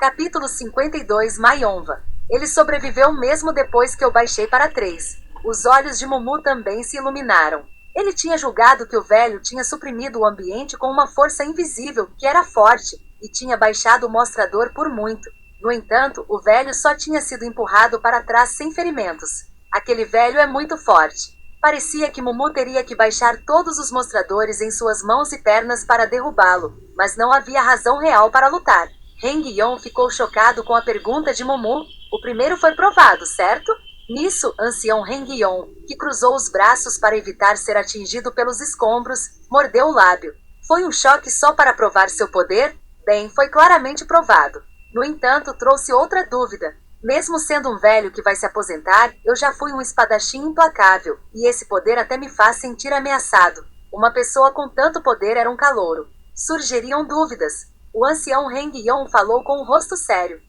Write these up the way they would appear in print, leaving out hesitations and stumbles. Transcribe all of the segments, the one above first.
Capítulo 52 Mayonva. Ele sobreviveu mesmo depois que eu baixei para 3. Os olhos de Mumu também se iluminaram. Ele tinha julgado que o velho tinha suprimido o ambiente com uma força invisível, que era forte, e tinha baixado o mostrador por muito. No entanto, o velho só tinha sido empurrado para trás sem ferimentos. Aquele velho é muito forte. Parecia que Mumu teria que baixar todos os mostradores em suas mãos e pernas para derrubá-lo, mas não havia razão real para lutar. Heng-Yon ficou chocado com a pergunta de Mumu. O primeiro foi provado, certo? Nisso, ancião Heng-Yon, que cruzou os braços para evitar ser atingido pelos escombros, mordeu o lábio. Foi um choque só para provar seu poder? Bem, foi claramente provado. No entanto, trouxe outra dúvida. Mesmo sendo um velho que vai se aposentar, eu já fui um espadachim implacável, e esse poder até me faz sentir ameaçado. Uma pessoa com tanto poder era um calouro. Surgiriam dúvidas. O ancião Heng-Yon falou com um rosto sério.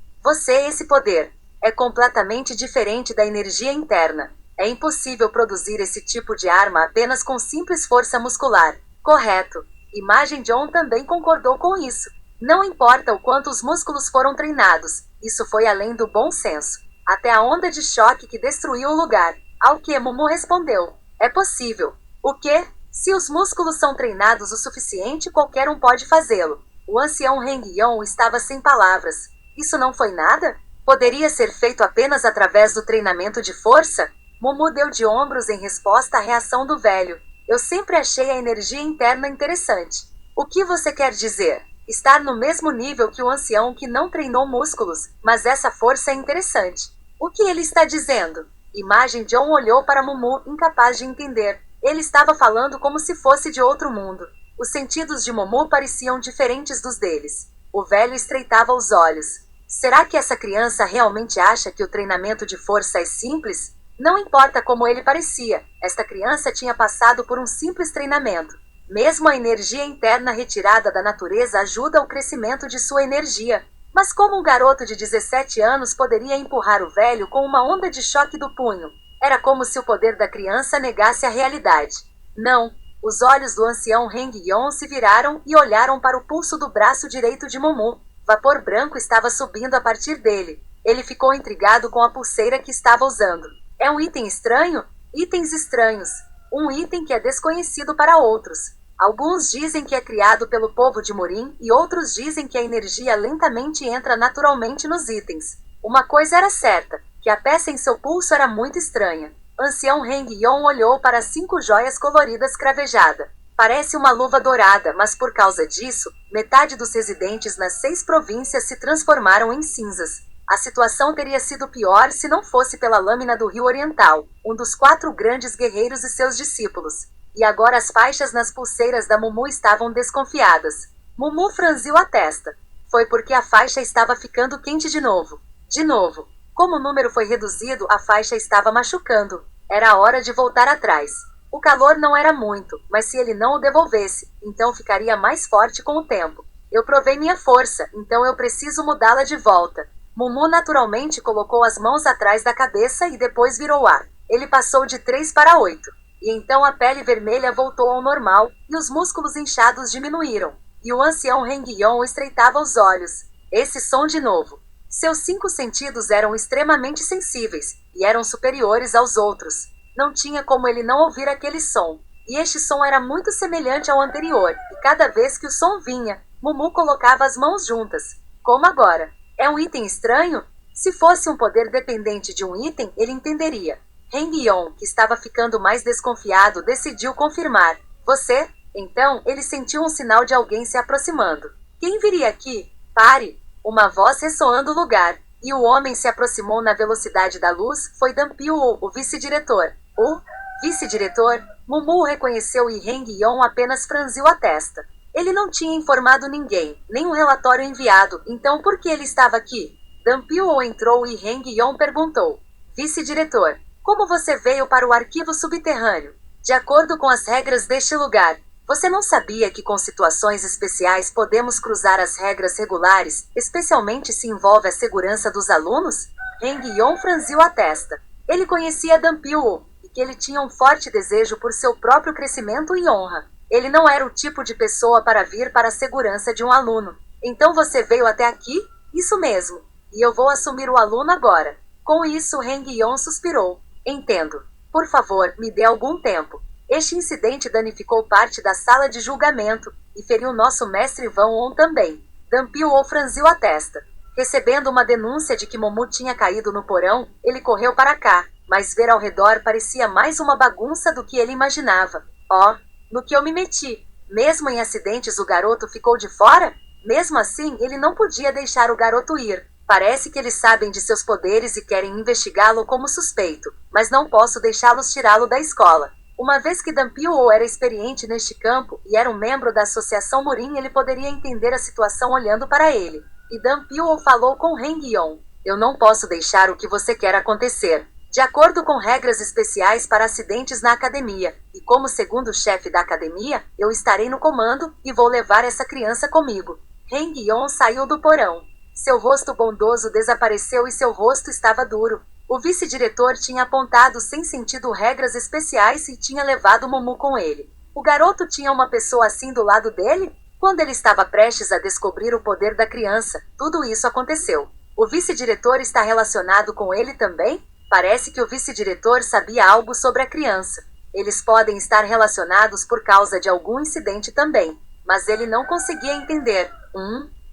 Esse poder. É completamente diferente da energia interna. É impossível produzir esse tipo de arma apenas com simples força muscular. Correto. Imagem John também concordou com isso. Não importa o quanto os músculos foram treinados, isso foi além do bom senso. Até a onda de choque que destruiu o lugar. Ao que Mumu respondeu. É possível. O quê? Se os músculos são treinados o suficiente, qualquer um pode fazê-lo. O ancião Heng-Yon estava sem palavras. Isso não foi nada? Poderia ser feito apenas através do treinamento de força? Mumu deu de ombros em resposta à reação do velho. Eu sempre achei a energia interna interessante. O que você quer dizer? Estar no mesmo nível que o ancião que não treinou músculos, mas essa força é interessante. O que ele está dizendo? Imagem John olhou para Mumu, incapaz de entender. Ele estava falando como se fosse de outro mundo. Os sentidos de Mumu pareciam diferentes dos deles. O velho estreitava os olhos. Será que essa criança realmente acha que o treinamento de força é simples? Não importa como ele parecia, esta criança tinha passado por um simples treinamento. Mesmo a energia interna retirada da natureza ajuda ao crescimento de sua energia. Mas como um garoto de 17 anos poderia empurrar o velho com uma onda de choque do punho? Era como se o poder da criança negasse a realidade. Não. Os olhos do ancião Heng-Yon se viraram e olharam para o pulso do braço direito de Mumu. Vapor branco estava subindo a partir dele. Ele ficou intrigado com a pulseira que estava usando. É um item estranho? Itens estranhos. Um item que é desconhecido para outros. Alguns dizem que é criado pelo povo de Morim e outros dizem que a energia lentamente entra naturalmente nos itens. Uma coisa era certa, que a peça em seu pulso era muito estranha. Ancião Heng-Yon olhou para 5 joias coloridas cravejada. Parece uma luva dourada, mas por causa disso, metade dos residentes nas 6 províncias se transformaram em cinzas. A situação teria sido pior se não fosse pela lâmina do Rio Oriental, um dos 4 grandes guerreiros e seus discípulos. E agora as faixas nas pulseiras da Mumu estavam desconfiadas. Mumu franziu a testa. Foi porque a faixa estava ficando quente de novo. De novo. Como o número foi reduzido, a faixa estava machucando. Era a hora de voltar atrás. O calor não era muito, mas se ele não o devolvesse, então ficaria mais forte com o tempo. Eu provei minha força, então eu preciso mudá-la de volta. Mumu naturalmente colocou as mãos atrás da cabeça e depois virou ar. Ele passou de 3 para 8. E então a pele vermelha voltou ao normal, e os músculos inchados diminuíram. E o ancião Heng-Yon estreitava os olhos. Esse som de novo. Seus 5 sentidos eram extremamente sensíveis, e eram superiores aos outros. Não tinha como ele não ouvir aquele som. E este som era muito semelhante ao anterior, e cada vez que o som vinha, Mumu colocava as mãos juntas. Como agora? É um item estranho? Se fosse um poder dependente de um item, ele entenderia. Heng-Yon, que estava ficando mais desconfiado, decidiu confirmar. Você? Então, ele sentiu um sinal de alguém se aproximando. Quem viria aqui? Pare! Uma voz ressoando o lugar. E o homem se aproximou na velocidade da luz. Foi Danpyo, o vice-diretor. O vice-diretor? Mumu o reconheceu e Heng-Yon apenas franziu a testa. Ele não tinha informado ninguém, nem um relatório enviado, então por que ele estava aqui? Danpyo entrou e Heng-Yon perguntou. Vice-diretor, como você veio para o arquivo subterrâneo? De acordo com as regras deste lugar, você não sabia que com situações especiais podemos cruzar as regras regulares, especialmente se envolve a segurança dos alunos? Heng-Yon franziu a testa. Ele conhecia Danpyo, e que ele tinha um forte desejo por seu próprio crescimento e honra. Ele não era o tipo de pessoa para vir para a segurança de um aluno. Então você veio até aqui? Isso mesmo. E eu vou assumir o aluno agora. Com isso, Heng-yeon suspirou. Entendo. Por favor, me dê algum tempo. Este incidente danificou parte da sala de julgamento e feriu nosso mestre Vão-on também. Dampio franziu a testa. Recebendo uma denúncia de que Momu tinha caído no porão, ele correu para cá, mas ver ao redor parecia mais uma bagunça do que ele imaginava. Oh, no que eu me meti. Mesmo em acidentes o garoto ficou de fora? Mesmo assim, ele não podia deixar o garoto ir. Parece que eles sabem de seus poderes e querem investigá-lo como suspeito, mas não posso deixá-los tirá-lo da escola. Uma vez que Dampio era experiente neste campo e era um membro da Associação Murin, ele poderia entender a situação olhando para ele. E Dampio falou com Heng-yeon. Eu não posso deixar o que você quer acontecer. De acordo com regras especiais para acidentes na academia, e como segundo chefe da academia, eu estarei no comando e vou levar essa criança comigo. Heng-yeon saiu do porão. Seu rosto bondoso desapareceu e seu rosto estava duro. O vice-diretor tinha apontado sem sentido regras especiais e tinha levado Momu com ele. O garoto tinha uma pessoa assim do lado dele? Quando ele estava prestes a descobrir o poder da criança, tudo isso aconteceu. O vice-diretor está relacionado com ele também? Parece que o vice-diretor sabia algo sobre a criança. Eles podem estar relacionados por causa de algum incidente também, mas ele não conseguia entender.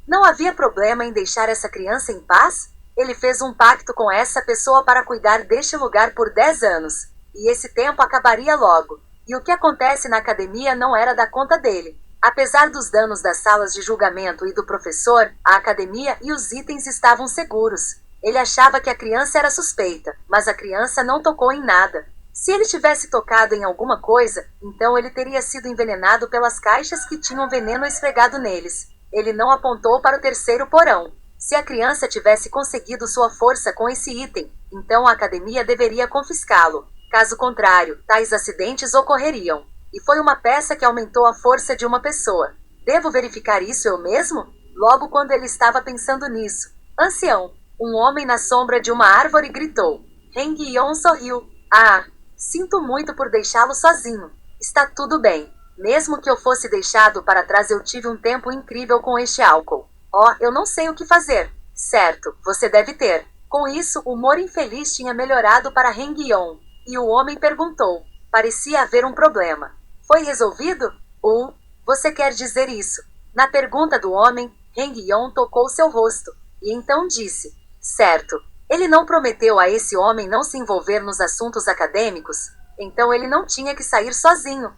Não havia problema em deixar essa criança em paz? Ele fez um pacto com essa pessoa para cuidar deste lugar por 10 anos. E esse tempo acabaria logo. E o que acontece na academia não era da conta dele. Apesar dos danos das salas de julgamento e do professor, a academia e os itens estavam seguros. Ele achava que a criança era suspeita, mas a criança não tocou em nada. Se ele tivesse tocado em alguma coisa, então ele teria sido envenenado pelas caixas que tinham veneno esfregado neles. Ele não apontou para o terceiro porão. Se a criança tivesse conseguido sua força com esse item, então a academia deveria confiscá-lo. Caso contrário, tais acidentes ocorreriam. E foi uma peça que aumentou a força de uma pessoa. Devo verificar isso eu mesmo? Logo quando ele estava pensando nisso, ancião, um homem na sombra de uma árvore gritou. Heng-yeon sorriu. Ah, sinto muito por deixá-lo sozinho. Está tudo bem. Mesmo que eu fosse deixado para trás, eu tive um tempo incrível com este álcool. Oh, eu não sei o que fazer. Certo, você deve ter. Com isso, o humor infeliz tinha melhorado para Heng-yeon. E o homem perguntou. Parecia haver um problema. Foi resolvido? Você quer dizer isso? Na pergunta do homem, Heng-yeon tocou seu rosto. E então disse. Certo. Ele não prometeu a esse homem não se envolver nos assuntos acadêmicos? Então ele não tinha que sair sozinho.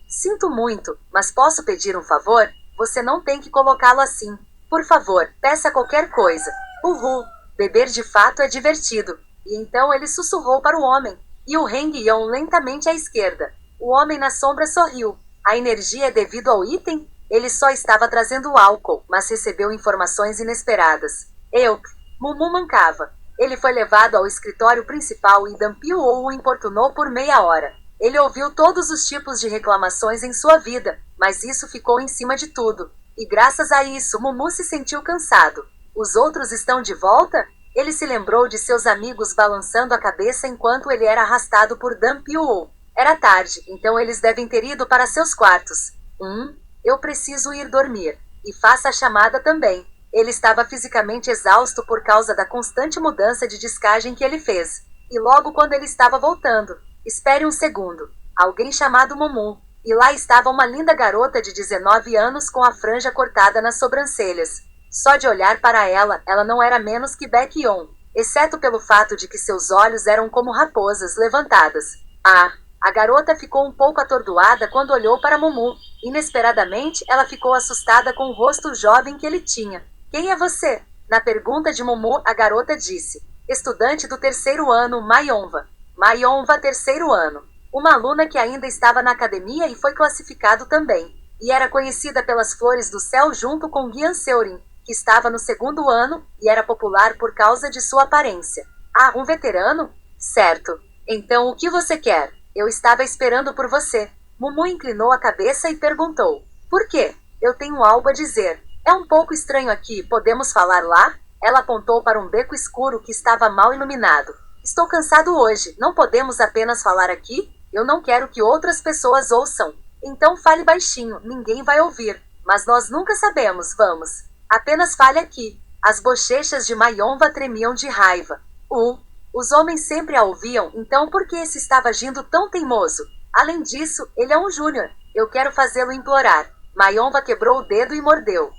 Sinto muito, mas posso pedir um favor? Você não tem que colocá-lo assim. Por favor, peça qualquer coisa. Beber de fato é divertido. E então ele sussurrou para o homem. E o Heng-yeon lentamente à esquerda. O homem na sombra sorriu. A energia é devido ao item? Ele só estava trazendo álcool, mas recebeu informações inesperadas. Mumu mancava. Ele foi levado ao escritório principal e Dampio o importunou por meia hora. Ele ouviu todos os tipos de reclamações em sua vida, mas isso ficou em cima de tudo. E graças a isso, Mumu se sentiu cansado. Os outros estão de volta? Ele se lembrou de seus amigos balançando a cabeça enquanto ele era arrastado por Dampio. Era tarde, então eles devem ter ido para seus quartos. Eu preciso ir dormir. E faça a chamada também. Ele estava fisicamente exausto por causa da constante mudança de descagem que ele fez. E logo quando ele estava voltando, espere um segundo. Alguém chamado Mumu. E lá estava uma linda garota de 19 anos com a franja cortada nas sobrancelhas. Só de olhar para ela, ela não era menos que Baekhyun, exceto pelo fato de que seus olhos eram como raposas levantadas. A garota ficou um pouco atordoada quando olhou para Mumu. Inesperadamente, ela ficou assustada com o rosto jovem que ele tinha. Quem é você? Na pergunta de Mumu, a garota disse. Estudante do terceiro ano, Mayonva. Mayonva, terceiro ano. Uma aluna que ainda estava na academia e foi classificado também. E era conhecida pelas flores do céu junto com Gyan Seurin, que estava no segundo ano e era popular por causa de sua aparência. Um veterano? Certo. Então o que você quer? Eu estava esperando por você. Mumu inclinou a cabeça e perguntou. Por quê? Eu tenho algo a dizer. É um pouco estranho aqui, podemos falar lá? Ela apontou para um beco escuro que estava mal iluminado. Estou cansado hoje, não podemos apenas falar aqui? Eu não quero que outras pessoas ouçam. Então fale baixinho, ninguém vai ouvir. Mas nós nunca sabemos, vamos. Apenas fale aqui. As bochechas de Mayonva tremiam de raiva. Os homens sempre a ouviam, então por que esse estava agindo tão teimoso? Além disso, ele é um júnior. Eu quero fazê-lo implorar. Mayonva quebrou o dedo e mordeu.